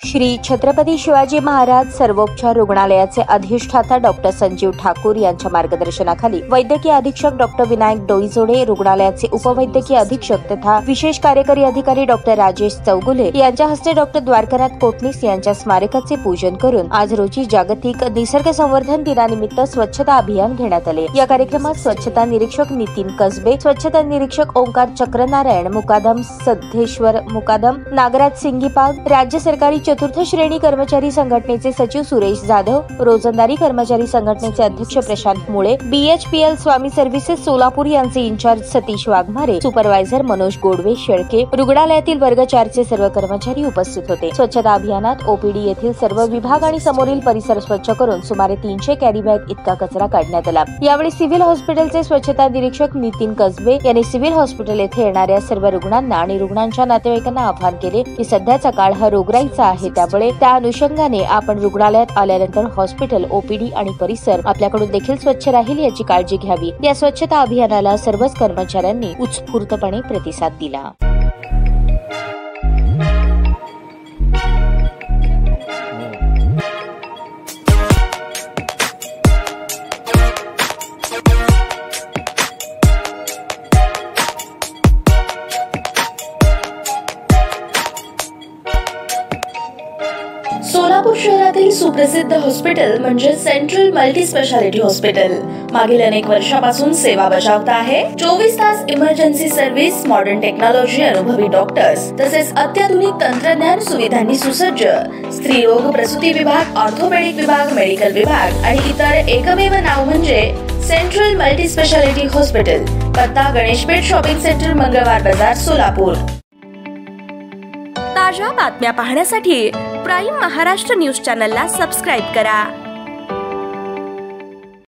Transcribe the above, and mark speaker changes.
Speaker 1: श्री छत्रपती शिवाजी महाराज सर्वोपचार रुग्णालयाचे अधिष्ठाता डॉक्टर संजीव ठाकूर यांच्या मार्गदर्शनाखाली वैद्यकीय अधीक्षक डॉक्टर विनायक डोईजोडे, रुग्णालयाचे उपवैद्यकीय अधीक्षक तथा विशेष कार्यकारी अधिकारी डॉक्टर राजेश चौगुले यांच्या हस्ते डॉक्टर द्वारकानाथ कोटणीस यांच्या स्मारकाचे पूजन करून आज रोजी जागतिक निसर्ग संवर्धन दिनानिमित्त स्वच्छता अभियान घेण्यात आले। या कार्यक्रमात स्वच्छता निरीक्षक नितीन कसबे, स्वच्छता निरीक्षक ओंकार चक्रनारायण मुकादम, सद्धेश्वर मुकादम, नागराज सिंगीपाग, राज्य सरकारी चतुर्थ श्रेणी कर्मचारी संघटनेचे सचिव सुरेश जाधव, रोजंदारी कर्मचारी संघटनेचे अध्यक्ष प्रशांत मुळे, BHPL स्वामी सर्व्हिसेस सोलापूर यांचे इंचार्ज सतीश वाघमारे, सुपरवायझर मनोज गोडवे शेळके, रुग्णालयातील वर्ग 4 चे सर्व कर्मचारी उपस्थित होते। स्वच्छता अभियानात OPD येथील सर्व विभाग आणि समोरील परिसर स्वच्छ करून सुमारे 300 कॅरी बॅग इतका कचरा काढण्यात आला। यावेळी सिव्हिल हॉस्पिटलचे स्वच्छता निरीक्षक नितीन कसबे यांनी सिव्हिल हॉस्पिटल येथे येणाऱ्या सर्व रुग्णांना आणि रुग्णांच्या नातेवाईकांना आवाहन केले की सध्याचा काळ हा रोगराईचा आहे, त्यामुळे त्या अनुषंगाने आपण रुग्णालयात आल्यानंतर हॉस्पिटल, OPD आणि परिसर आपल्याकडून देखील स्वच्छ राहील याची काळजी घ्यावी। या स्वच्छता अभियानाला सर्वच कर्मचाऱ्यांनी उत्स्फूर्तपणे प्रतिसाद दिला।
Speaker 2: सोलापूर शहरातील सुप्रसिद्ध हॉस्पिटल म्हणजे सेंट्रल मल्टी स्पेशालिटी हॉस्पिटल मागील अनेक वर्षापासून सेवा बजावत आहे। 24 तास इमर्जन्सी सर्व्हिस, मॉडर्न टेक्नॉलॉजी, अनुभवी डॉक्टर्स तसेच अत्याधुनिक तंत्रज्ञान सुविधांनी सुसज्ज स्त्रीरोग प्रसूती विभाग, ऑर्थोपेडिक विभाग, मेडिकल विभाग आणि इतर एकमेव नाव म्हणजे सेंट्रल मल्टी स्पेशालिटी हॉस्पिटल। पत्ता गणेशपेठ शॉपिंग सेंटर, मंगळवार बाजार, सोलापूर। ताज्या बातम्या पाहण्यासाठी प्राईम महाराष्ट्र न्यूज चॅनलला सबस्क्राईब करा।